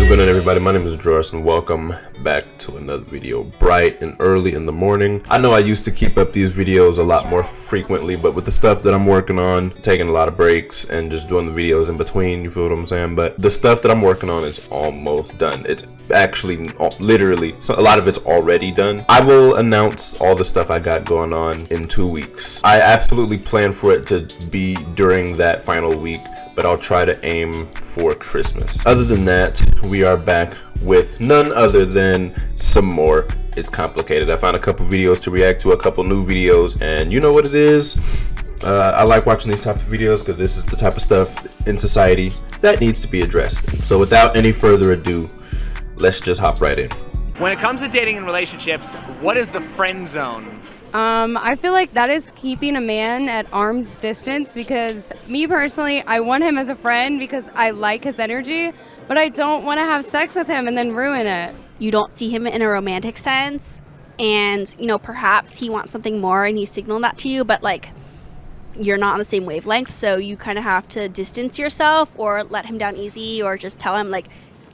is going on, everybody? My name is Drawers and welcome back to another video bright and early in the morning. I know I used to keep up these videos a lot more frequently, but with the stuff that I'm working on, taking a lot of breaks and just doing the videos in between, you feel what I'm saying? But the stuff that I'm working on is almost done. It's actually literally, so a lot of it's already done. I will announce all the stuff I got going on in 2 weeks. I absolutely plan for it to be during that final week, but I'll try to aim for Christmas. Other than that, we are back with none other than some more It's Complicated. I found a couple videos to react to, a couple new videos, and you know what it is. I like watching these type of videos because this is the type of stuff in society that needs to be addressed. So without any further ado, let's just hop right in. When it comes to dating and relationships, what is the friend zone? I feel like that is keeping a man at arm's distance, because me personally, I want him as a friend because I like his energy, but I don't want to have sex with him and then ruin it. You don't see him in a romantic sense, and, you know, perhaps he wants something more and he's signaling that to you, but, like, you're not on the same wavelength, so you kind of have to distance yourself or let him down easy or just tell him, like,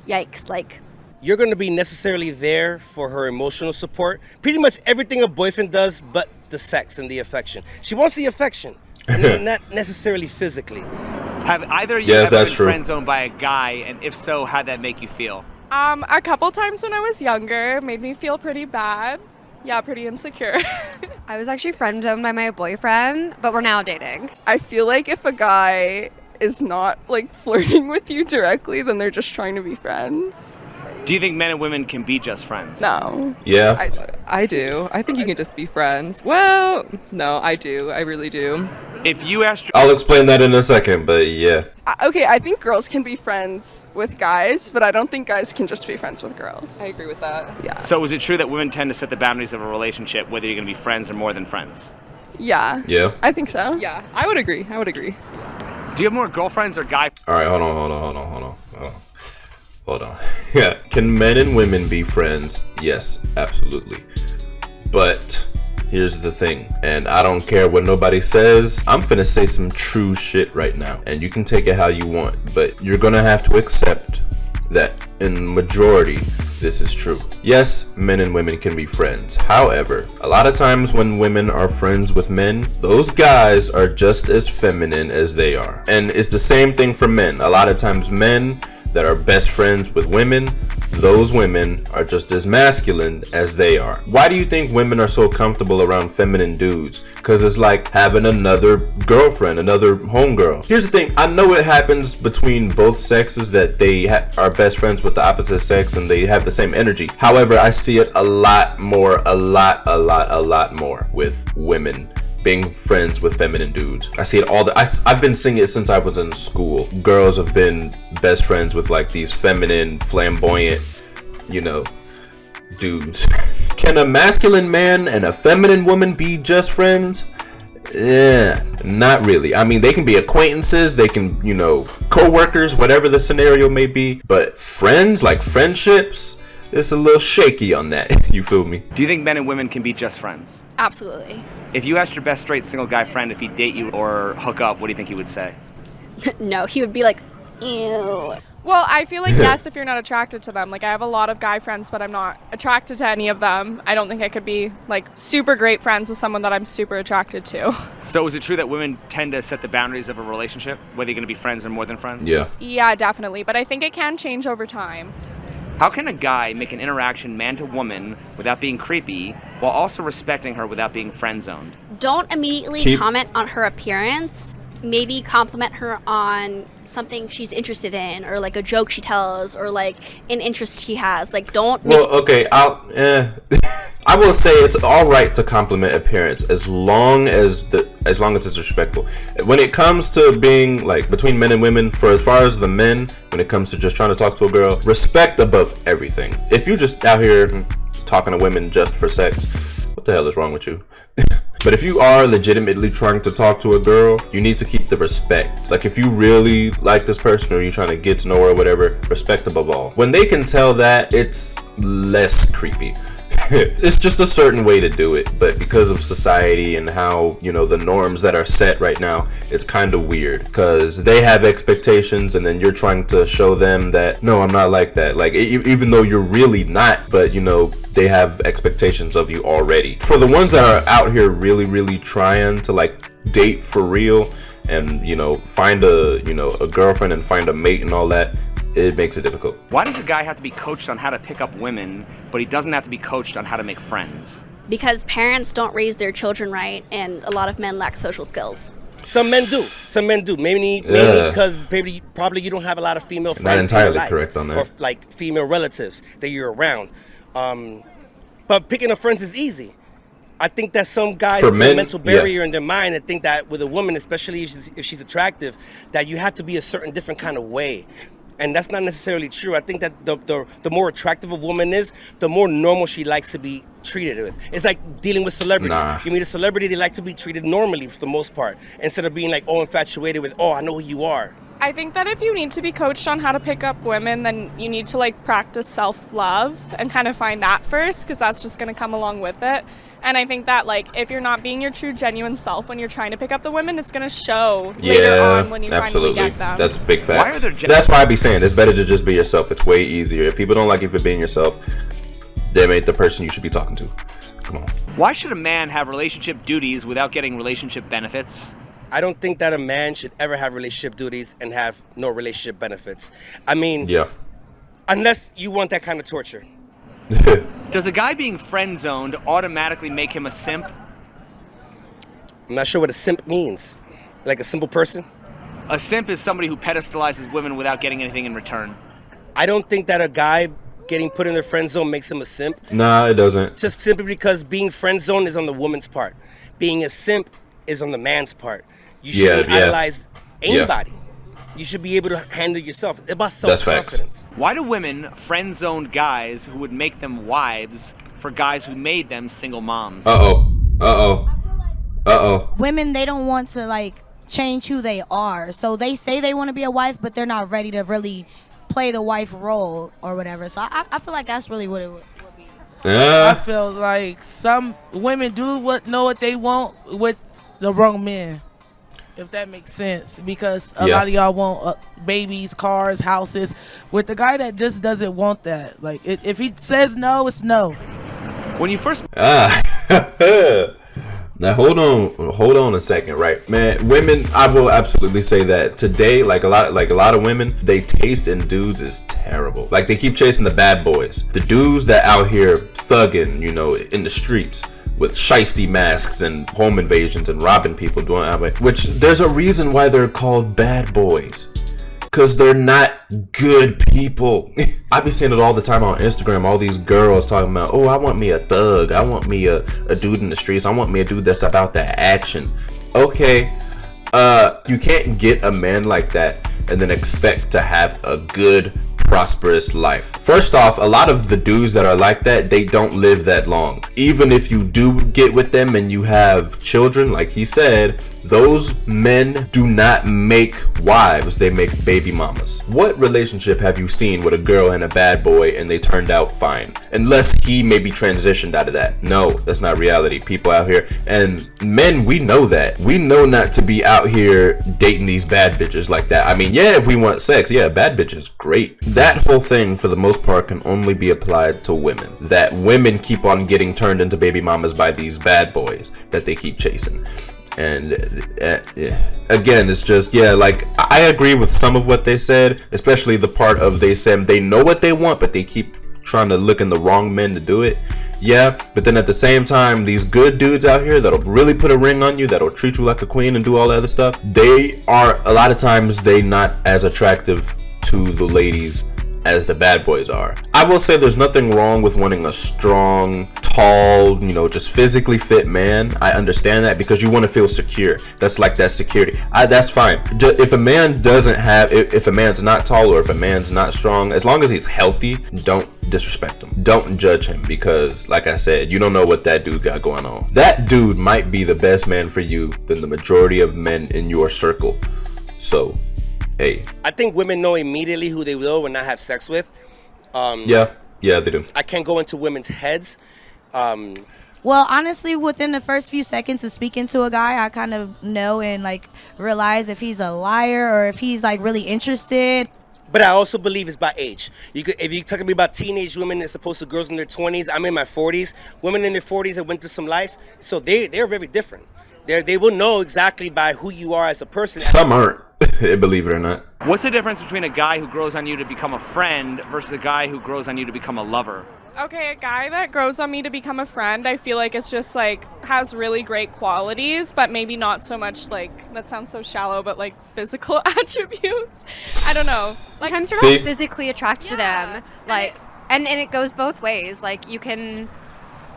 yikes, like... You're going to be necessarily there for her emotional support. Pretty much everything a boyfriend does but the sex and the affection. She wants the affection, and not necessarily physically. Have either of you ever been friend zoned by a guy, and if so, how'd that make you feel? A couple times when I was younger, made me feel pretty bad. Yeah, pretty insecure. I was actually friend zoned by my boyfriend, but we're now dating. I feel like if a guy is not, like, flirting with you directly, then they're just trying to be friends. Do you think men and women can be just friends? No. Yeah. I do. I think you can just be friends. Well, no, I do. I really do. If you asked... I'll explain that in a second, but yeah. Okay, I think girls can be friends with guys, but I don't think guys can just be friends with girls. I agree with that. Yeah. So is it true that women tend to set the boundaries of a relationship, whether you're going to be friends or more than friends? Yeah. Yeah. I think so. Yeah, I would agree. I would agree. Do you have more girlfriends or guy... All right, hold on. Yeah. Can men and women be friends? Yes, absolutely. But here's the thing, and I don't care what nobody says. I'm finna say some true shit right now, and you can take it how you want, but you're gonna have to accept that in the majority, this is true. Yes, men and women can be friends. However, a lot of times when women are friends with men, those guys are just as feminine as they are. And it's the same thing for men. A lot of times men that are best friends with women, those women are just as masculine as they are. Why do you think women are so comfortable around feminine dudes? Because it's like having another girlfriend, another homegirl. Here's the thing, I know it happens between both sexes that they are best friends with the opposite sex and they have the same energy. However, I see it a lot more with women being friends with feminine dudes. I see it all I've been seeing it since I was in school. Girls have been best friends with like these feminine, flamboyant, you know, dudes. Can a masculine man and a feminine woman be just friends? Yeah, not really. I mean, they can be acquaintances, they can, you know, co-workers, whatever the scenario may be, but friends, like friendships, it's a little shaky on that. You feel me? Do you think men and women can be just friends? Absolutely. If you asked your best straight single guy friend if he'd date you or hook up, what do you think he would say? No, he would be like, ew. Well, I feel like yes, if you're not attracted to them. Like, I have a lot of guy friends, but I'm not attracted to any of them. I don't think I could be, like, super great friends with someone that I'm super attracted to. So is it true that women tend to set the boundaries of a relationship, whether you're going to be friends or more than friends? Yeah. Yeah, definitely. But I think it can change over time. How can a guy make an interaction man to woman without being creepy, while also respecting her without being friend zoned? Don't immediately comment on her appearance. Maybe compliment her on something she's interested in, or like a joke she tells, or like an interest she has. Like, don't. Well, okay, I will say it's all right to compliment appearance as long as it's respectful. When it comes to being like between men and women, for as far as the men, when it comes to just trying to talk to a girl, respect above everything. If you just out here talking to women just for sex, what the hell is wrong with you? But if you are legitimately trying to talk to a girl, you need to keep the respect. Like, if you really like this person or you're trying to get to know her or whatever, respect above all. When they can tell that, it's less creepy. It's just a certain way to do it, but because of society and how, you know, the norms that are set right now, it's kind of weird because they have expectations and then you're trying to show them that, no, I'm not like that. Like, even though you're really not, but, you know, they have expectations of you already. For the ones that are out here really, really trying to, like, date for real and, you know, find a girlfriend and find a mate and all that, it makes it difficult. Why does a guy have to be coached on how to pick up women, but he doesn't have to be coached on how to make friends? Because parents don't raise their children right, and a lot of men lack social skills. Some men do. Maybe because probably you don't have a lot of female friends. Not entirely in your life, correct on that. or like female relatives that you're around. But picking up friends is easy. I think that some guys have a mental barrier in their mind and think that with a woman, especially if she's attractive, that you have to be a certain different kind of way. And that's not necessarily true. I think that the more attractive a woman is, the more normal she likes to be treated with. It's like dealing with celebrities. You meet a celebrity, they like to be treated normally for the most part, instead of being like all infatuated with, oh, I know who you are. I think that if you need to be coached on how to pick up women, then you need to like practice self-love and kind of find that first, because that's just going to come along with it. And I think that like if you're not being your true genuine self when you're trying to pick up the women, it's going to show later on when you finally get them. That's big facts. That's why I be saying it's better to just be yourself. It's way easier. If people don't like you for being yourself, they ain't the person you should be talking to. Come on. Why should a man have relationship duties without getting relationship benefits? I don't think that a man should ever have relationship duties and have no relationship benefits. I mean, unless you want that kind of torture. Does a guy being friend zoned automatically make him a simp? I'm not sure what a simp means. Like a simple person? A simp is somebody who pedestalizes women without getting anything in return. I don't think that a guy getting put in the friend zone makes him a simp. Nah, it doesn't. Just simply because being friend zoned is on the woman's part. Being a simp is on the man's part. You shouldn't idolize anybody. You should be able to handle yourself. It's about self-confidence. Why do women friend zone guys who would make them wives for guys who made them single moms? Women, they don't want to like change who they are. So they say they want to be a wife, but they're not ready to really play the wife role or whatever. So I feel like that's really what it would be. I feel like some women know what they want with the wrong men. If that makes sense, because a lot of y'all want babies, cars, houses, with the guy that just doesn't want that. Like, if he says no, it's no. When you first now hold on a second, right, man? Women, I will absolutely say that today, like a lot of women, they taste in dudes is terrible. Like they keep chasing the bad boys, the dudes that out here thugging, you know, in the streets with shiesty masks and home invasions and robbing people, doing that, which there's a reason why they're called bad boys, because they're not good people. I be seeing it all the time on Instagram, all these girls talking about, oh, I want me a thug, I want me a dude in the streets, I want me a dude that's about the action. Okay, you can't get a man like that and then expect to have a good, prosperous life. First off, a lot of the dudes that are like that, they don't live that long. Even if you do get with them and you have children, like he said, those men do not make wives, they make baby mamas. What relationship have you seen with a girl and a bad boy and they turned out fine? Unless he maybe transitioned out of that. No, that's not reality. People out here, and men, we know that. We know not to be out here dating these bad bitches like that. I mean, yeah, if we want sex, yeah, bad bitch is great. That whole thing, for the most part, can only be applied to women. That women keep on getting turned into baby mamas by these bad boys that they keep chasing. And again, it's just, like, I agree with some of what they said, especially the part of they said they know what they want, but they keep trying to look in the wrong men to do it. Yeah, but then at the same time, these good dudes out here that'll really put a ring on you, that'll treat you like a queen and do all that other stuff, they are, a lot of times, they not as attractive to the ladies as the bad boys are. I will say there's nothing wrong with wanting a strong, tall, you know, just physically fit man. I understand that, because you want to feel secure. That's like that security. That's fine. If a man doesn't have, if a man's not tall or if a man's not strong, as long as he's healthy, don't disrespect him. Don't judge him, because like I said, you don't know what that dude got going on. That dude might be the best man for you than the majority of men in your circle. So, hey. I think women know immediately who they will and not have sex with. Yeah, they do. I can't go into women's heads, Well, honestly, within the first few seconds of speaking to a guy, I kind of know and like realize if he's a liar or if he's like really interested. But I also believe it's by age. If you're talking about teenage women as opposed to girls in their 20s, I'm in my 40s. Women in their 40s that went through some life, so they're very different. They will know exactly by who you are as a person. Some aren't, believe it or not. What's the difference between a guy who grows on you to become a friend versus a guy who grows on you to become a lover? Okay, a guy that grows on me to become a friend, I feel like it's just like has really great qualities, but maybe not so much like, that sounds so shallow, but like physical attributes. I don't know. Like, sometimes you're not physically attracted to them. Like, and it goes both ways. Like, you can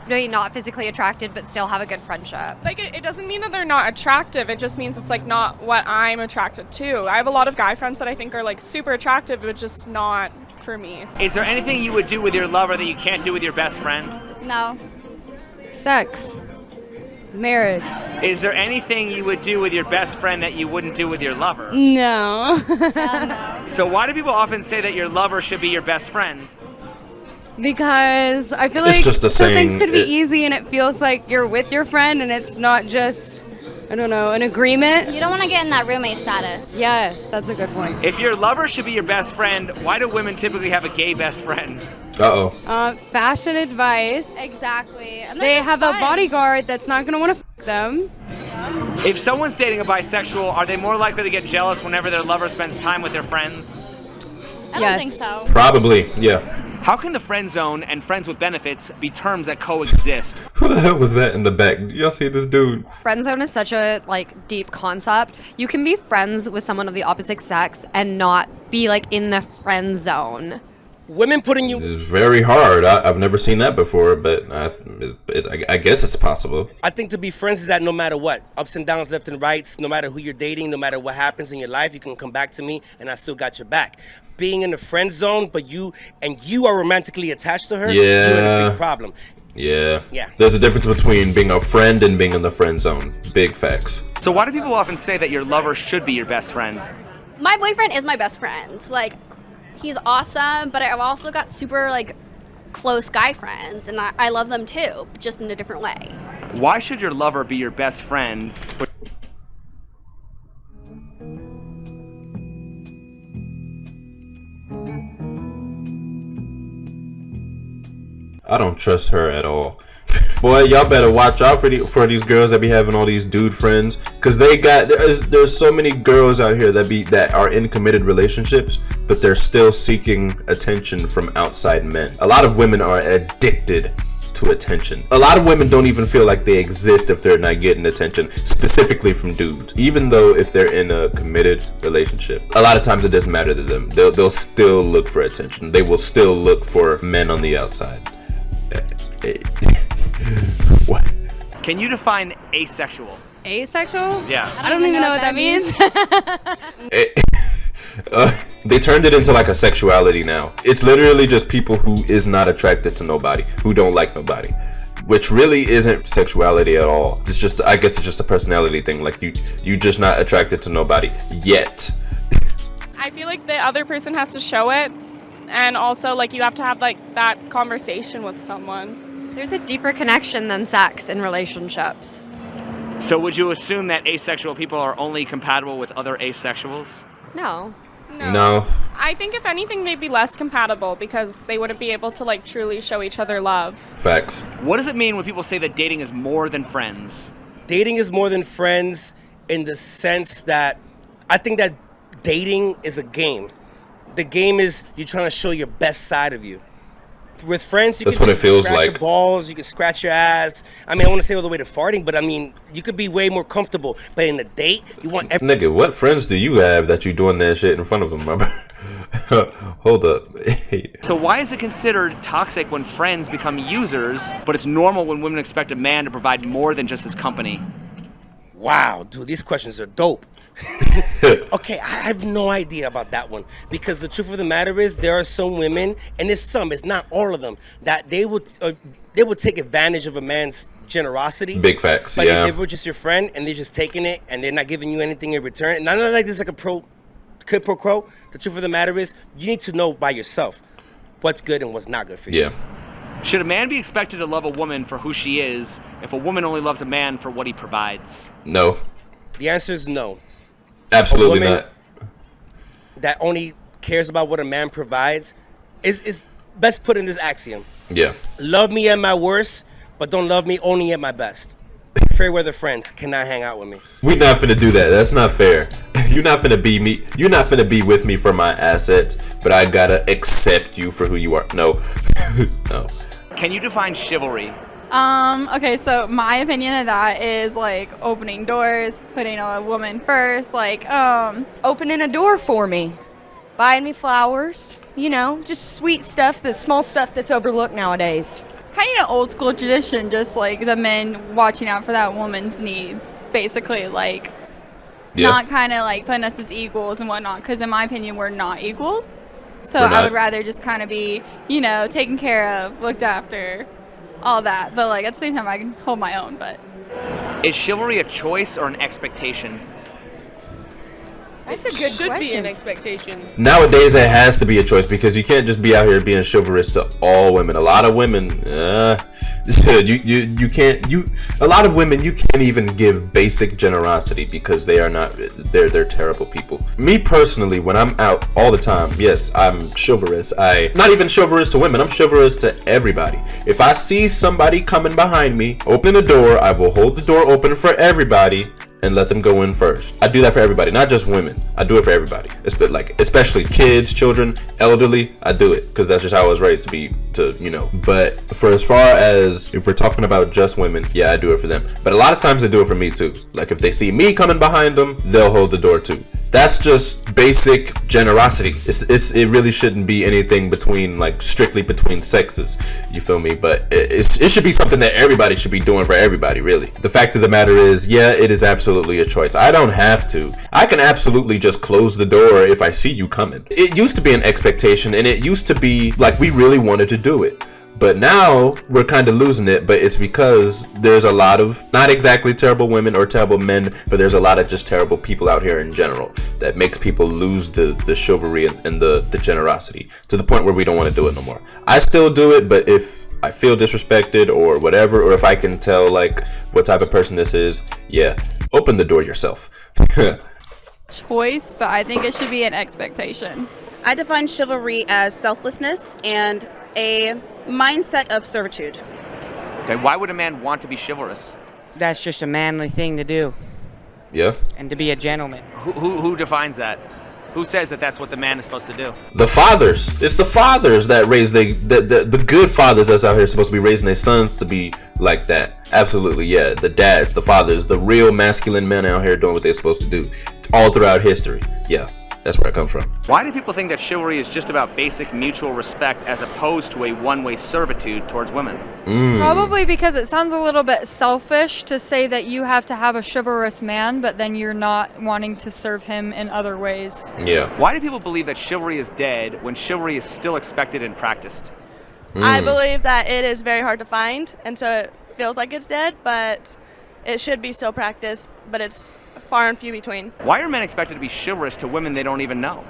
be not physically attracted but still have a good friendship. Like, it doesn't mean that they're not attractive. It just means it's like not what I'm attracted to. I have a lot of guy friends that I think are like super attractive, but just not for me. Is there anything you would do with your lover that you can't do with your best friend? No. Sex. Marriage. Is there anything you would do with your best friend that you wouldn't do with your lover? No. So why do people often say that your lover should be your best friend? Because I feel It's like just a some saying, things could be easy and it feels like you're with your friend and it's not just, I don't know, an agreement. You don't want to get in that roommate status. Yes, that's a good point. If your lover should be your best friend, why do women typically have a gay best friend? Fashion advice. Exactly. And They have a bodyguard that's not going to want to f them. If someone's dating a bisexual, are they more likely to get jealous whenever their lover spends time with their friends? I don't think so. Probably, yeah. How can the friend zone and friends with benefits be terms that coexist? Who the hell was that in the back? Did y'all see this dude? Friend zone is such a like deep concept. You can be friends with someone of the opposite sex and not be like in the friend zone. Women putting you... It's very hard. I've never seen that before, but I guess it's possible. I think to be friends is that no matter what, ups and downs, left and rights, no matter who you're dating, no matter what happens in your life, you can come back to me and I still got your back. Being in the friend zone, but you are romantically attached to her, you're in a big problem. Yeah. Yeah. There's a difference between being a friend and being in the friend zone. Big facts. So why do people often say that your lover should be your best friend? My boyfriend is my best friend. Like, he's awesome, but I've also got super like close guy friends, and I love them too, just in a different way. Why should your lover be your best friend? I don't trust her at all. Boy, y'all better watch out for these girls that be having all these dude friends, cause there's so many girls out here that are in committed relationships, but they're still seeking attention from outside men. A lot of women are addicted to attention. A lot of women don't even feel like they exist if they're not getting attention, specifically from dudes. Even though if they're in a committed relationship, a lot of times it doesn't matter to them. They'll still look for attention. They will still look for men on the outside. What? Can you define asexual? Asexual? Yeah. I don't even know what that means. They turned it into like a sexuality now. It's literally just people who is not attracted to nobody, who don't like nobody, which really isn't sexuality at all. It's just, I guess it's just a personality thing. Like you just not attracted to nobody yet. I feel like the other person has to show it, and also like you have to have like that conversation with someone. There's a deeper connection than sex in relationships. So would you assume that asexual people are only compatible with other asexuals? No. No. I think if anything, they'd be less compatible because they wouldn't be able to like truly show each other love. Facts. What does it mean when people say that dating is more than friends? Dating is more than friends in the sense that I think that dating is a game. The game is you're trying to show your best side of you. With friends, you That's can what it feels scratch like. your balls, you can scratch your ass. I mean, I want to say all the way to farting, but I mean, you could be way more comfortable. But in a date, you want Nigga, what friends do you have that you doing that shit in front of them, bro? Hold up. So why is it considered toxic when friends become users, but it's normal when women expect a man to provide more than just his company? Wow, dude, these questions are dope. Okay, I have no idea about that one, because the truth of the matter is there are some women, and it's not all of them, that they would take advantage of a man's generosity. Big facts. But yeah. if they were just your friend and they're just taking it and they're not giving you anything in return, and I know like this is like a quid pro quo. The truth of the matter is you need to know by yourself what's good and what's not good for you. Yeah. Should a man be expected to love a woman for who she is if a woman only loves a man for what he provides? No. The answer is no. Absolutely not. That only cares about what a man provides is best put in this axiom. Yeah. Love me at my worst, but don't love me only at my best. Fair weather friends cannot hang out with me. We not finna do that. That's not fair. You're not finna be me. You're not finna be with me for my assets, but I gotta accept you for who you are. No. No. Can you define chivalry? Okay, so my opinion of that is like opening doors, putting a woman first, like opening a door for me, buying me flowers, you know, just sweet stuff, the small stuff that's overlooked nowadays. Kind of old school tradition, just like the men watching out for that woman's needs, basically, like not kind of like putting us as equals and whatnot, because in my opinion we're not equals. So I would rather just kind of be, you know, taken care of, looked after, all that. But like at the same time I can hold my own. But is chivalry a choice or an expectation? That's a good should question. Be an expectation. Nowadays, it has to be a choice because you can't just be out here being chivalrous to all women. A lot of women, you can't. A lot of women, you can't even give basic generosity because they are not. They're terrible people. Me personally, when I'm out all the time, yes, I'm chivalrous. Not even chivalrous to women. I'm chivalrous to everybody. If I see somebody coming behind me, open the door, I will hold the door open for everybody and let them go in first. I do that for everybody, not just women. I do it for everybody. Especially kids, children, elderly. I do it because that's just how I was raised to. But for as far as if we're talking about just women, yeah, I do it for them. But a lot of times they do it for me too. Like if they see me coming behind them, they'll hold the door too. That's just basic generosity. It really shouldn't be anything strictly between sexes. You feel me? But it should be something that everybody should be doing for everybody, really. The fact of the matter is, yeah, it is absolutely a choice. I don't have to. I can absolutely just close the door if I see you coming. It used to be an expectation, and it used to be like we really wanted to do it. But now we're kind of losing it, but it's because there's a lot of not exactly terrible women or terrible men, but there's a lot of just terrible people out here in general that makes people lose the chivalry and the generosity to the point where we don't want to do it no more. I still do it, but if I feel disrespected or whatever, or if I can tell like what type of person this is, yeah, open the door yourself. choice, but I think it should be an expectation. I define chivalry as selflessness and a mindset of servitude. Okay, why would a man want to be chivalrous? That's just a manly thing to do. Yeah. And to be a gentleman. Who defines that? Who says that that's what the man is supposed to do? The fathers. It's the fathers that raise the good fathers that's out here supposed to be raising their sons to be like that. Absolutely, yeah. The dads, the fathers, the real masculine men out here doing what they're supposed to do all throughout history. Yeah. That's where it comes from. Why do people think that chivalry is just about basic mutual respect as opposed to a one-way servitude towards women? Probably because it sounds a little bit selfish to say that you have to have a chivalrous man, but then you're not wanting to serve him in other ways. Yeah. Why do people believe that chivalry is dead when chivalry is still expected and practiced? I believe that it is very hard to find, and so it feels like it's dead, but it should be still practiced, but it's far and few between. Why are men expected to be chivalrous to women they don't even know?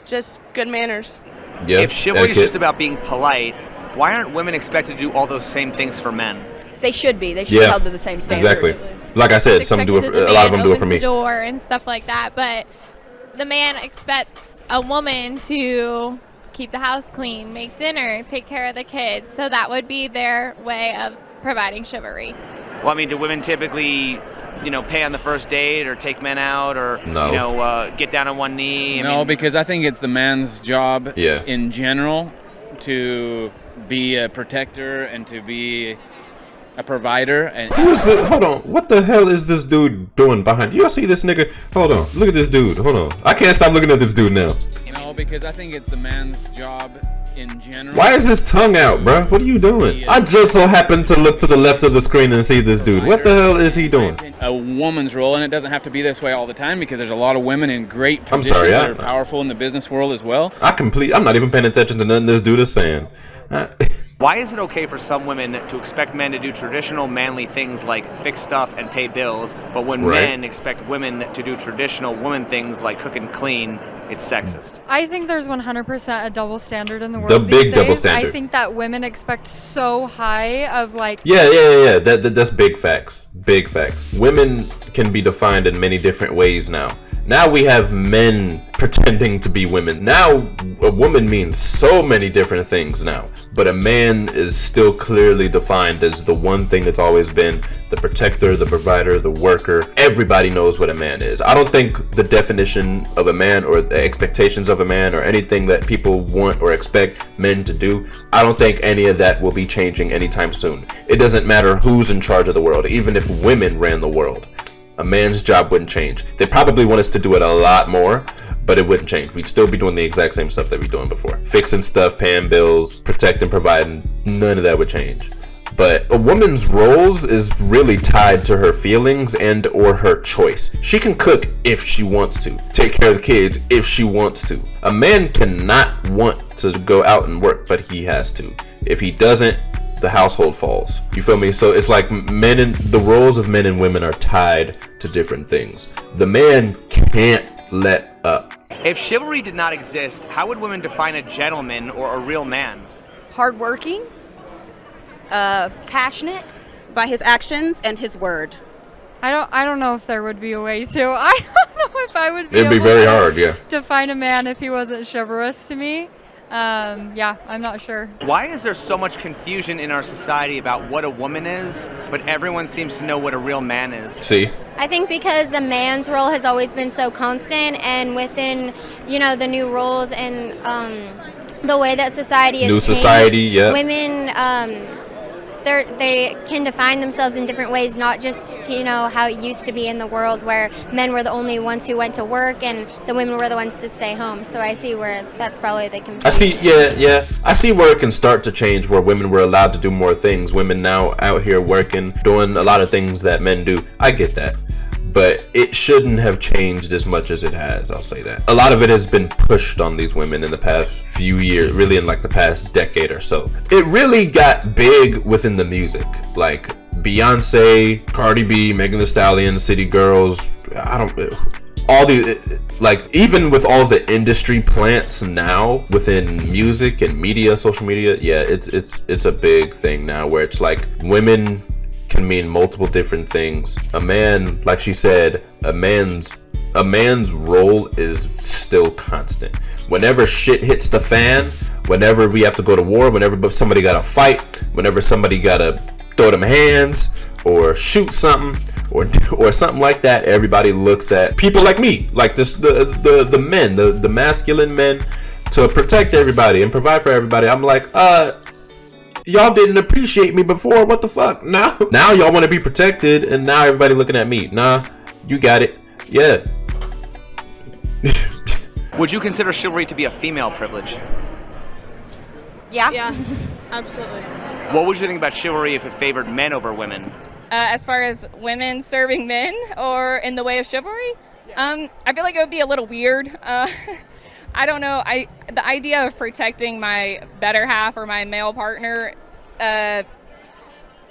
Just good manners. Yeah, if chivalry is just about being polite, why aren't women expected to do all those same things for men? They should be. They should be held to the same standard. Exactly. Like I said, some do it. A lot of them do it for me. The door and stuff like that, but the man expects a woman to keep the house clean, make dinner, take care of the kids. So that would be their way of providing chivalry. Well, I mean, do women typically, pay on the first date or take men out or, get down on one knee? Because I think it's the man's job Yeah. in general to be a protector and to be a provider. And Hold on. What the hell is this dude doing behind you? Y'all see this nigga? Hold on. Look at this dude. Hold on. I can't stop looking at this dude now. No, because I think it's the man's job in general. Why is his tongue out, bro? What are you doing? I just so happened to look to the left of the screen and see this dude. What the hell is he doing? A woman's role, and it doesn't have to be this way all the time because there's a lot of women in great positions that are powerful in the business world as well. I'm not even paying attention to nothing this dude is saying. Why is it okay for some women to expect men to do traditional manly things like fix stuff and pay bills, but when men expect women to do traditional woman things like cook and clean, it's sexist? I think there's 100% a double standard in the world. The these big days. double standard. I think that women expect so high of like. Yeah. That's big facts. Big facts. Women can be defined in many different ways now. Now we have men pretending to be women. Now a woman means so many different things now. But a man is still clearly defined as the one thing that's always been the protector, the provider, the worker. Everybody knows what a man is. I don't think the definition of a man or the expectations of a man or anything that people want or expect men to do, I don't think any of that will be changing anytime soon. It doesn't matter who's in charge of the world, even if women ran the world. A man's job wouldn't change. They probably want us to do it a lot more, but it wouldn't change. We'd still be doing the exact same stuff that we were doing before. Fixing stuff, paying bills, protecting, providing, none of that would change. But a woman's roles is really tied to her feelings and or her choice. She can cook if she wants to, take care of the kids if she wants to. A man cannot want to go out and work, but he has to. If he doesn't, the household falls. You feel me? So it's like the roles of men and women are tied to different things. The man can't let up. If chivalry did not exist, how would women define a gentleman or a real man? Hardworking, passionate, by his actions and his word. I don't know if there would be a way to. I don't know if I would be It'd be able very to hard, yeah. define a man if he wasn't chivalrous to me. Yeah, I'm not sure. Why is there so much confusion in our society about what a woman is, but everyone seems to know what a real man is? See? I think because the man's role has always been so constant, and within, the new roles and the way that society is New changed, society, yeah. women, they can define themselves in different ways, not just how it used to be in the world where men were the only ones who went to work and the women were the ones to stay home. So I see where that's probably the confusion. I see where it can start to change, where women were allowed to do more things. Women now out here working, doing a lot of things that men do. I get that. But it shouldn't have changed as much as it has, I'll say that. A lot of it has been pushed on these women in the past few years, really in like the past decade or so. It really got big within the music. Like Beyonce, Cardi B, Megan Thee Stallion, City Girls, even with all the industry plants now within music and media, social media, yeah, it's a big thing now where it's like women can mean multiple different things. A man, like she said, a man's role is still constant. Whenever shit hits the fan, whenever we have to go to war, whenever somebody gotta fight, whenever somebody gotta throw them hands or shoot something or something like that, everybody looks at people like me, like this, the men, the masculine men, to protect everybody and provide for everybody. I'm like, y'all didn't appreciate me before. What the fuck? Now y'all want to be protected, and now everybody looking at me. Nah, you got it. Yeah. Would you consider chivalry to be a female privilege? Yeah, absolutely. What would you think about chivalry if it favored men over women? As far as women serving men or in the way of chivalry, I feel like it would be a little weird. I don't know. The idea of protecting my better half or my male partner, I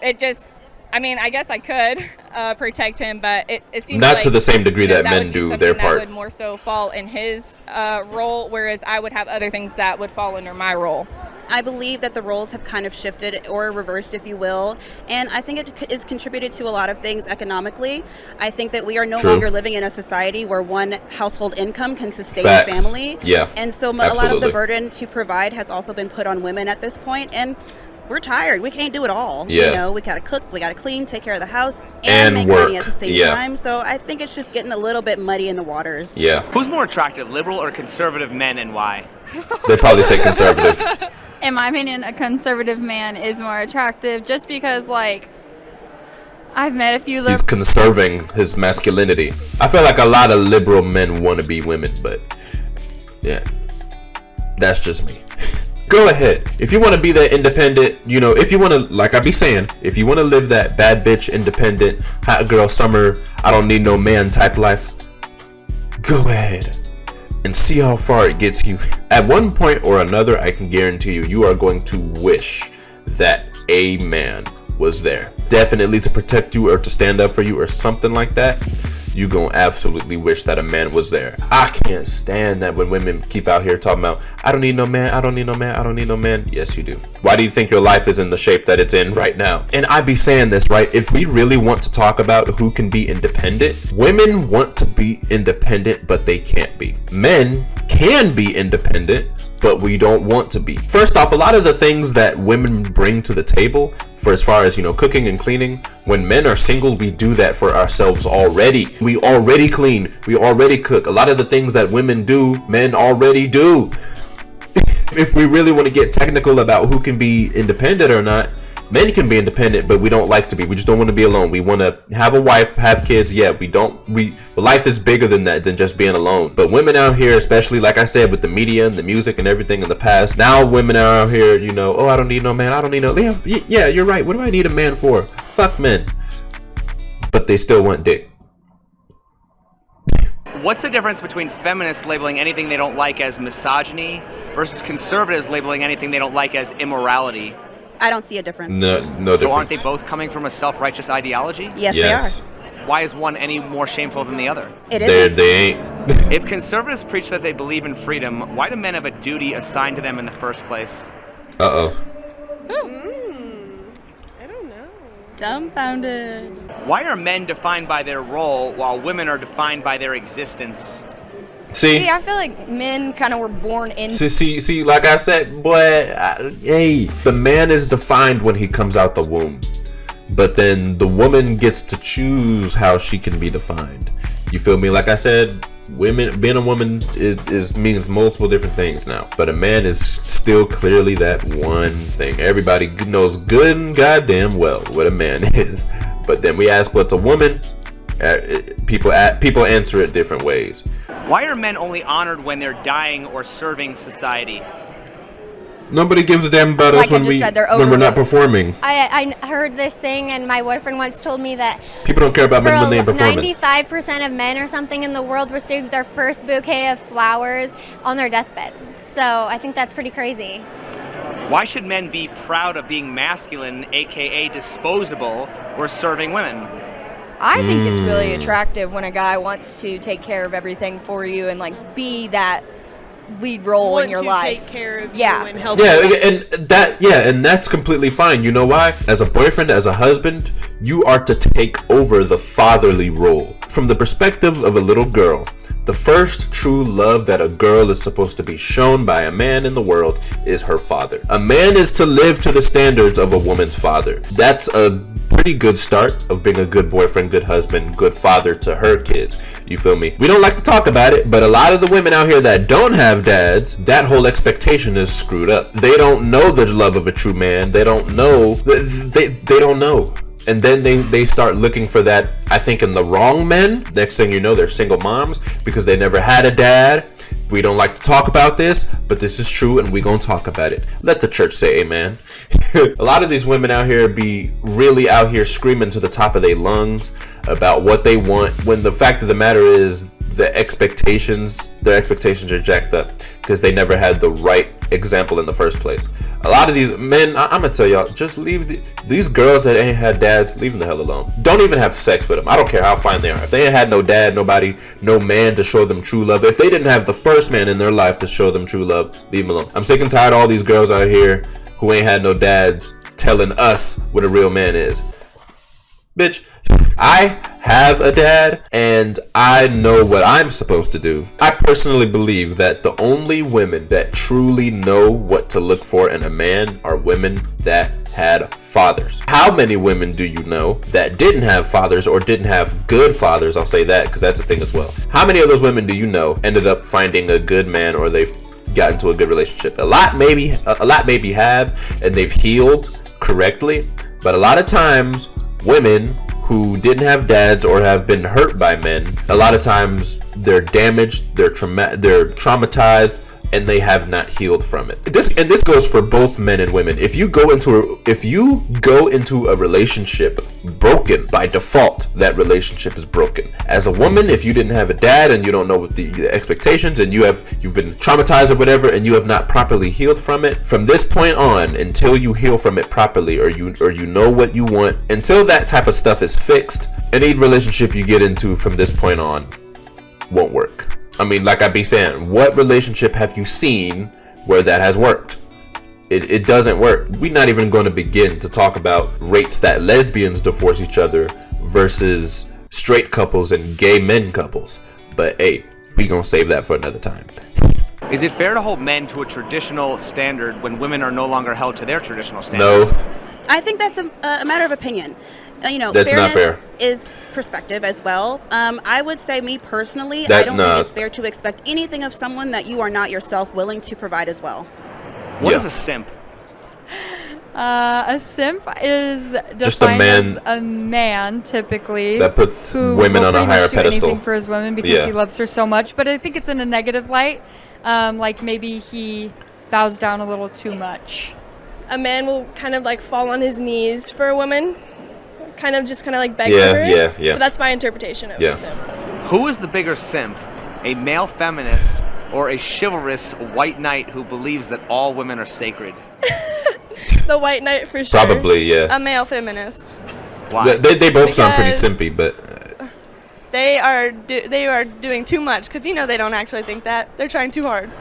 guess I could protect him, but it seems not like, to the same degree that men would do be their something part. That would more so fall in his role, whereas I would have other things that would fall under my role. I believe that the roles have kind of shifted or reversed, if you will, and I think it is contributed to a lot of things economically. I think that we are no longer living in a society where one household income can sustain a family. Yeah, and so a lot of the burden to provide has also been put on women at this point, and we're tired. We can't do it all. Yeah. We gotta cook, we gotta clean, take care of the house, and make work money at the same time. So I think it's just getting a little bit muddy in the waters. Yeah. Who's more attractive, liberal or conservative men, and why? They probably say conservative. In my opinion, a conservative man is more attractive just because, like, I've met a few He's conserving his masculinity. I feel like a lot of liberal men want to be women, but yeah, that's just me. Go ahead. If you want to be that independent, if you want to, like I be saying, if you want to live that bad bitch, independent, hot girl summer, I don't need no man type life, go ahead and see how far it gets you. At one point or another, I can guarantee you are going to wish that a man was there, definitely to protect you or to stand up for you or something like that, you gonna absolutely wish that a man was there. I can't stand that when women keep out here talking about, I don't need no man, I don't need no man, I don't need no man. Yes, you do. Why do you think your life is in the shape that it's in right now? And I be saying this, right? If we really want to talk about who can be independent, women want to be independent, but they can't be. Men can be independent, but we don't want to be. First off, a lot of the things that women bring to the table, for as far as, cooking and cleaning, when men are single, we do that for ourselves already. We already clean, we already cook. A lot of the things that women do, men already do. If we really want to get technical about who can be independent or not, men can be independent, but we don't like to be. We just don't want to be alone. We want to have a wife, have kids. Yeah, life is bigger than that, than just being alone. But women out here, especially like I said, with the media and the music and everything in the past, now women are out here, oh, I don't need no man. I don't need no, yeah, you're right. What do I need a man for? Fuck men. But they still want dick. What's the difference between feminists labeling anything they don't like as misogyny versus conservatives labeling anything they don't like as immorality? I don't see a difference. No difference. So aren't they both coming from a self-righteous ideology? Yes, they are. Why is one any more shameful than the other? It isn't. They ain't. If conservatives preach that they believe in freedom, why do men have a duty assigned to them in the first place? Uh-oh. I don't know. Dumbfounded. Why are men defined by their role while women are defined by their existence? See, I feel like men kind of were born in. See, like I said, the man is defined when he comes out the womb, but then the woman gets to choose how she can be defined. You feel me? Like I said, being a woman means multiple different things now, but a man is still clearly that one thing. Everybody knows good and goddamn well what a man is, but then we ask what's a woman. People answer it different ways. Why are men only honored when they're dying or serving society? Nobody gives a damn about us when we're not performing. I heard this thing, and my boyfriend once told me that people don't care about men when they ain't performing. 95% of men or something in the world received their first bouquet of flowers on their deathbed. So I think that's pretty crazy. Why should men be proud of being masculine, aka disposable, or serving women? I think it's really attractive when a guy wants to take care of everything for you and be that lead role in your life. Take care of you and help you. And that's completely fine. You know why? As a boyfriend, as a husband, you are to take over the fatherly role. From the perspective of a little girl, the first true love that a girl is supposed to be shown by a man in the world is her father. A man is to live to the standards of a woman's father. That's a pretty good start of being a good boyfriend, good husband, good father to her kids. You feel me? We don't like to talk about it, but a lot of the women out here that don't have dads, that whole expectation is screwed up. They don't know the love of a true man. They don't know. They don't know. And then they start looking for that, I think, in the wrong men. Next thing you know, they're single moms because they never had a dad. We don't like to talk about this, but this is true, and we gonna talk about it. Let the church say amen. A lot of these women out here be really out here screaming to the top of their lungs about what they want, when the fact of the matter is their expectations are jacked up because they never had the right example in the first place. A lot of these men, I'm gonna tell y'all, just leave these girls that ain't had dads, leave them the hell alone. Don't even have sex with them. I don't care how fine they are. If they ain't had no dad, nobody, no man to show them true love, if they didn't have the first man in their life to show them true love, leave them alone. I'm sick and tired of all these girls out here who ain't had no dads telling us what a real man is. Bitch, I have a dad and I know what I'm supposed to do. I personally believe that the only women that truly know what to look for in a man are women that had fathers. How many women do you know that didn't have fathers or didn't have good fathers? I'll say that because that's a thing as well. How many of those women do you know ended up finding a good man or they've got into a good relationship? A lot maybe have, and they've healed correctly, but a lot of times women who didn't have dads or have been hurt by men, a lot of times they're damaged, they're traumatized, and they have not healed from it. This goes for both men and women. If you go into a relationship broken, by default, that relationship is broken. As a woman, if you didn't have a dad and you don't know what the expectations, and you've been traumatized or whatever, and you have not properly healed from it, from this point on, until you heal from it properly, or you know what you want, until that type of stuff is fixed, any relationship you get into from this point on won't work. I mean, like I be saying, what relationship have you seen where that has worked? It doesn't work. We're not even going to begin to talk about rates that lesbians divorce each other versus straight couples and gay men couples. But hey, we gonna save that for another time. Is it fair to hold men to a traditional standard when women are no longer held to their traditional standard? No. I think that's a matter of opinion. That's fairness not fair. Is perspective as well. I would say, me personally, I don't think it's fair to expect anything of someone that you are not yourself willing to provide as well. What is a simp? A simp is just a defined man, as a man, typically, that puts who women will on a pretty higher much do pedestal anything for his woman because he loves her so much. But I think it's in a negative light. Like maybe he bows down a little too much. A man will kind of like fall on his knees for a woman, kind of like beg for her. Yeah. But that's my interpretation of a simp. Who is the bigger simp, a male feminist or a chivalrous white knight who believes that all women are sacred? The white knight for sure. Probably, yeah. A male feminist. Why? They both sound pretty simpy, but they are doing too much because they don't actually think that. They're trying too hard.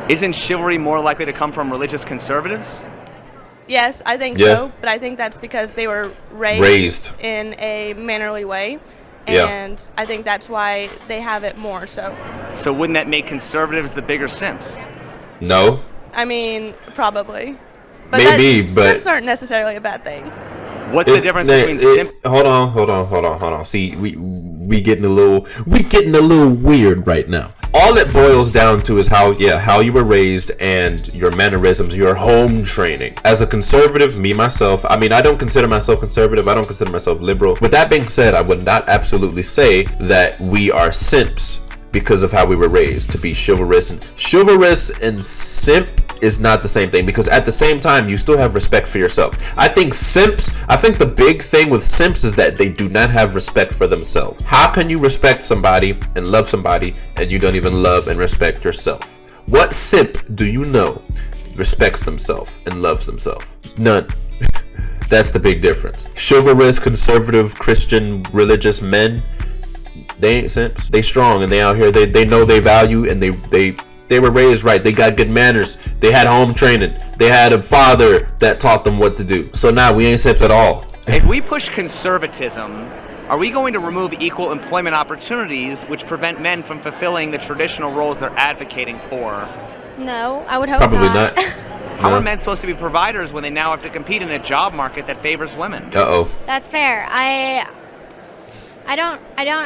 Isn't chivalry more likely to come from religious conservatives? Yes, I think so, but I think that's because they were raised in a mannerly way, and I think that's why they have it more so. So wouldn't that make conservatives the bigger simps? No. I mean, probably. But maybe, but simps aren't necessarily a bad thing. What's the difference between simp? Hold on. See, we getting a little weird right now. All it boils down to is how you were raised and your mannerisms, your home training. As a conservative, myself, I mean, I don't consider myself conservative. I don't consider myself liberal. With that being said, I would not absolutely say that we are simps because of how we were raised to be chivalrous. And simp is not the same thing, because at the same time you still have respect for yourself. I think the big thing with simps is that they do not have respect for themselves. How can you respect somebody and love somebody and you don't even love and respect yourself? What simp do you know respects themselves and loves themselves? None. That's the big difference. Chivalrous, conservative, Christian, religious men, they ain't simps. They strong and they out here. They know they value, and they were raised right. They got good manners. They had home training. They had a father that taught them what to do. So now we ain't simps at all. If we push conservatism, are we going to remove equal employment opportunities which prevent men from fulfilling the traditional roles they're advocating for? No, I would hope Probably not. How are men supposed to be providers when they now have to compete in a job market that favors women? That's fair. I don't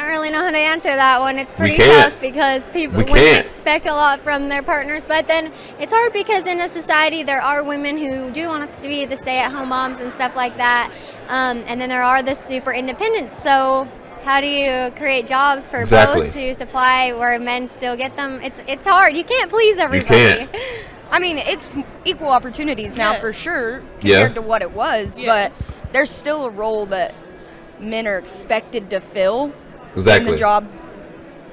really know how to answer that one. It's pretty tough because women expect a lot from their partners, but then it's hard because in a society there are women who do want to be the stay-at-home moms and stuff like that, and then there are the super independents. So how do you create jobs for both to supply where men still get them? It's hard. You can't please everybody. You can't. I mean, it's equal opportunities now for sure compared to what it was, but there's still a role that men are expected to fill in the job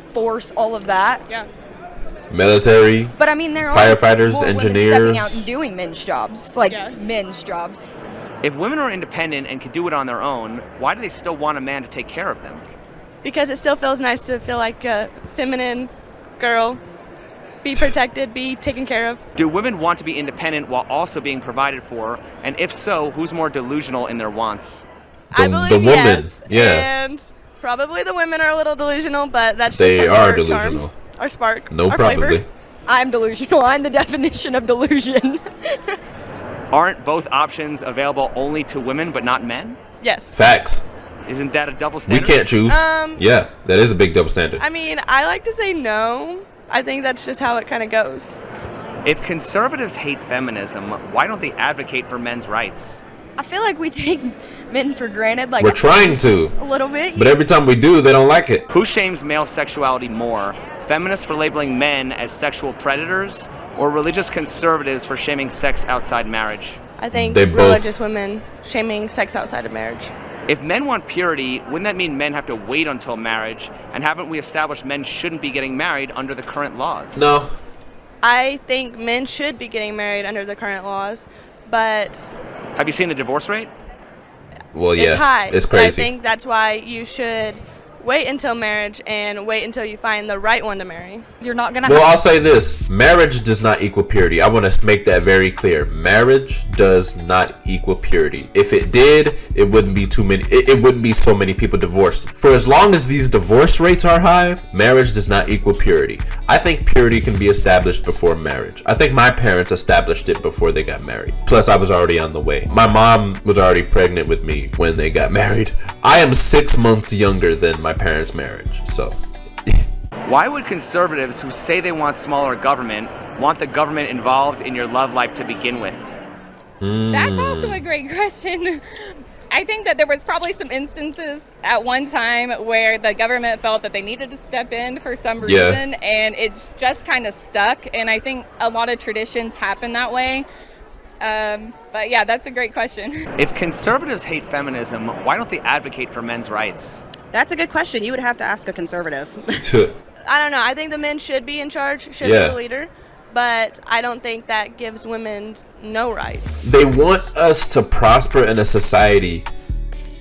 force, all of that. Military. But I mean, there firefighters, are more engineers, women stepping out and doing men's jobs, men's jobs. If women are independent and can do it on their own, why do they still want a man to take care of them? Because it still feels nice to feel like a feminine girl, be protected, be taken care of. Do women want to be independent while also being provided for? And if so, who's more delusional in their wants? I believe the woman, and probably the women are a little delusional, but that's they just are our delusional. Charm, our spark, no, our probably. flavor. I'm delusional. I'm the definition of delusion. Aren't both options available only to women but not men? Yes. Facts. Isn't that a double standard? We can't choose. Yeah, that is a big double standard. I mean, I like to say no. I think that's just how it kind of goes. If conservatives hate feminism, why don't they advocate for men's rights? I feel like we take men for granted. We're trying to. A little bit. But every time we do, they don't like it. Who shames male sexuality more? Feminists for labeling men as sexual predators, or religious conservatives for shaming sex outside marriage? I think religious women shaming sex outside of marriage. If men want purity, wouldn't that mean men have to wait until marriage? And haven't we established men shouldn't be getting married under the current laws? No. I think men should be getting married under the current laws, but... Have you seen the divorce rate? Well, yeah. It's high. It's crazy. I think that's why you should wait until marriage and wait until you find the right one to marry. You're not gonna. Well, I'll say this: marriage does not equal purity. I want to make that very clear. Marriage does not equal purity. If it did, it wouldn't be too many. It wouldn't be so many people divorced. For as long as these divorce rates are high, marriage does not equal purity. I think purity can be established before marriage. I think my parents established it before they got married. Plus, I was already on the way. My mom was already pregnant with me when they got married. I am 6 months younger than my parents' marriage, so. Why would conservatives who say they want smaller government want the government involved in your love life to begin with? That's also a great question. I think that there was probably some instances at one time where the government felt that they needed to step in for some reason, and it's just kind of stuck. And I think a lot of traditions happen that way. But yeah, that's a great question. If conservatives hate feminism, why don't they advocate for men's rights? That's a good question. You would have to ask a conservative. I don't know. I think the men should be in charge, should be the leader. But I don't think that gives women no rights. They want us to prosper in a society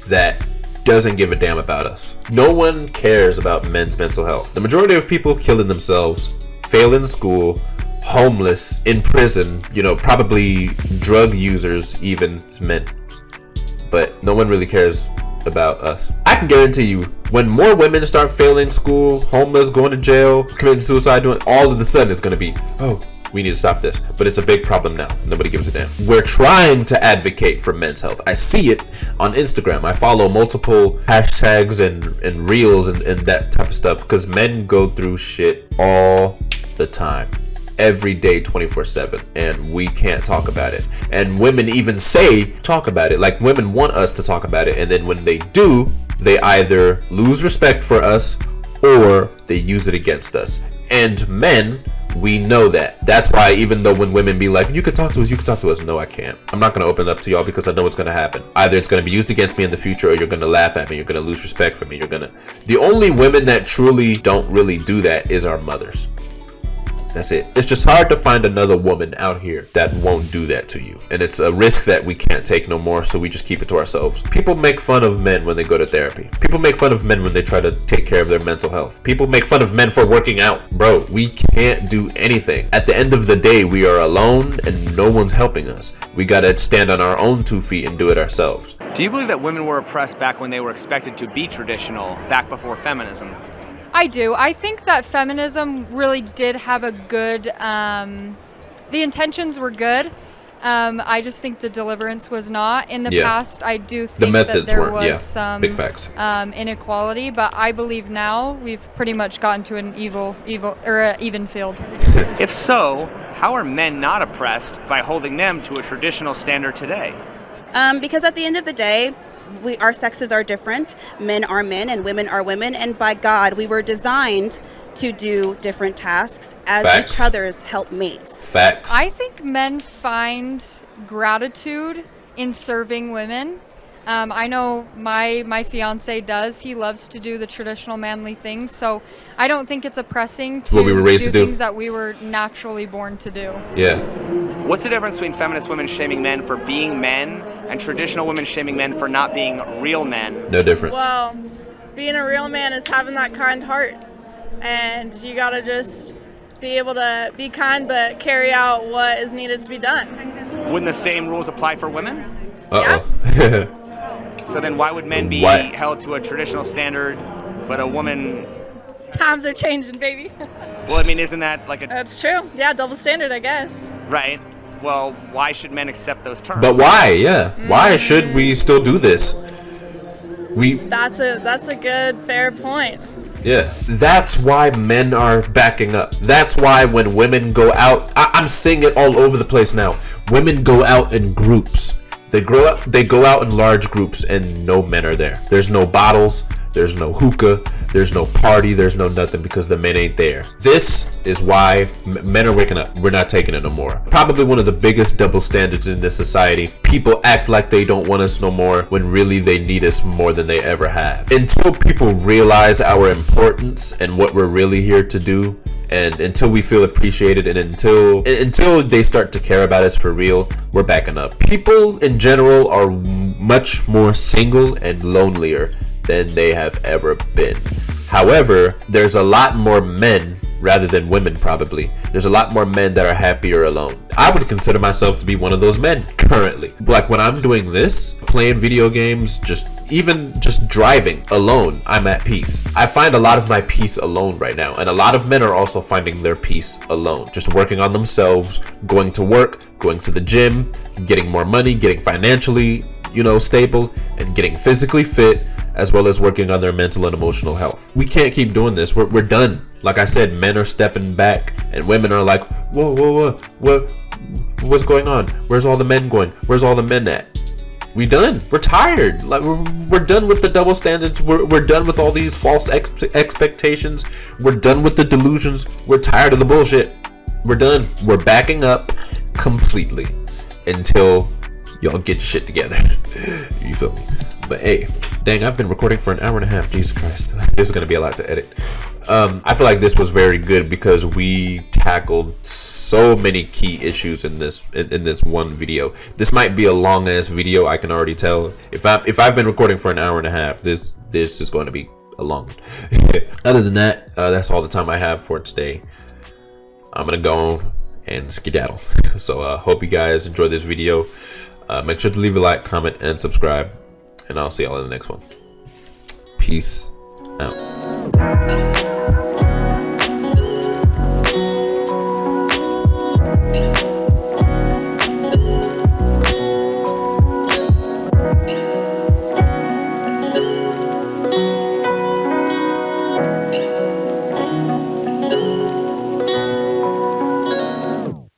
that doesn't give a damn about us. No one cares about men's mental health. The majority of people killing themselves, failing school, homeless, in prison, probably drug users, even men. But no one really cares about us. I can guarantee you, when more women start failing school, homeless, going to jail, committing suicide, doing all of a sudden it's going to be, oh, we need to stop this. But it's a big problem now. Nobody gives a damn. We're trying to advocate for men's health. I see it on Instagram. I follow multiple hashtags and reels and that type of stuff because men go through shit all the time. Every day, 24/7, and we can't talk about it. And women even say talk about it. Like, women want us to talk about it, and then when they do, they either lose respect for us or they use it against us. And men, we know that. That's why even though when women be like, you can talk to us, no, I can't. I'm not gonna open up to y'all because I know what's gonna happen. Either it's gonna be used against me in the future, or you're gonna laugh at me, you're gonna lose respect for me, the only women that truly don't really do that is our mothers. That's it. It's just hard to find another woman out here that won't do that to you. And it's a risk that we can't take no more, so we just keep it to ourselves. People make fun of men when they go to therapy. People make fun of men when they try to take care of their mental health. People make fun of men for working out. Bro, we can't do anything. At the end of the day, we are alone and no one's helping us. We gotta stand on our own 2 feet and do it ourselves. Do you believe that women were oppressed back when they were expected to be traditional, back before feminism? I do. I think that feminism really did have a good, the intentions were good. I just think the deliverance was not. In the past, I do think that there was some big facts. Inequality, but I believe now we've pretty much gotten to an even field. If so, how are men not oppressed by holding them to a traditional standard today? Because at the end of the day, our sexes are different. Men are men and women are women. And by God, we were designed to do different tasks as each other's helpmates. Facts. I think men find gratitude in serving women. I know my fiance does. He loves to do the traditional manly things. So I don't think it's oppressing to do things that we were naturally born to do. Yeah. What's the difference between feminist women shaming men for being men and traditional women shaming men for not being real men? No different. Well, being a real man is having that kind heart. And you gotta just be able to be kind but carry out what is needed to be done. Wouldn't the same rules apply for women? Uh-oh. So then why would men be held to a traditional standard, but a woman... Times are changing, baby. Well, I mean, isn't that like a... That's true. Yeah, double standard, I guess. Right. Well, why should men accept those terms? But why? Yeah. Why should we still do this? That's a good, fair point. Yeah. That's why men are backing up. That's why when women go out... I'm seeing it all over the place now. Women go out in groups. They go out in large groups and no men are there. There's no bottles. there's no hookah, there's no party, there's no nothing, because the men ain't there. This is why men are waking up. We're not taking it no more. Probably one of the biggest double standards in this society. People act like they don't want us no more when really they need us more than they ever have. Until people realize our importance and what we're really here to do, and until we feel appreciated, and until they start to care about us for real, we're backing up. People in general are much more single and lonelier than they have ever been. However, there's a lot more men rather than women. Probably there's a lot more men that are happier alone. I would consider myself to be one of those men currently. Like when I'm doing this, playing video games, even just driving alone, I'm at peace. I find a lot of my peace alone right now, and a lot of men are also finding their peace alone, just working on themselves, going to work, going to the gym, getting more money, getting financially stable, and getting physically fit, as well as working on their mental and emotional health. We can't keep doing this. We're done. Like I said, men are stepping back and women are like, whoa, what's going on? Where's all the men going? Where's all the men at? We done. We're tired. Like we're done with the double standards. We're done with all these false expectations. We're done with the delusions. We're tired of the bullshit. We're done. We're backing up completely until y'all get shit together. You feel me? But hey, dang, I've been recording for an hour and a half. Jesus Christ. This is going to be a lot to edit. I feel like this was very good because we tackled so many key issues in this one video. This might be a long ass video, I can already tell. If I've been recording for an hour and a half, this is going to be a long one. Other than that, that's all the time I have for today. I'm going to go and skedaddle. So hope you guys enjoyed this video. Make sure to leave a like, comment, and subscribe. And I'll see y'all in the next one. Peace out.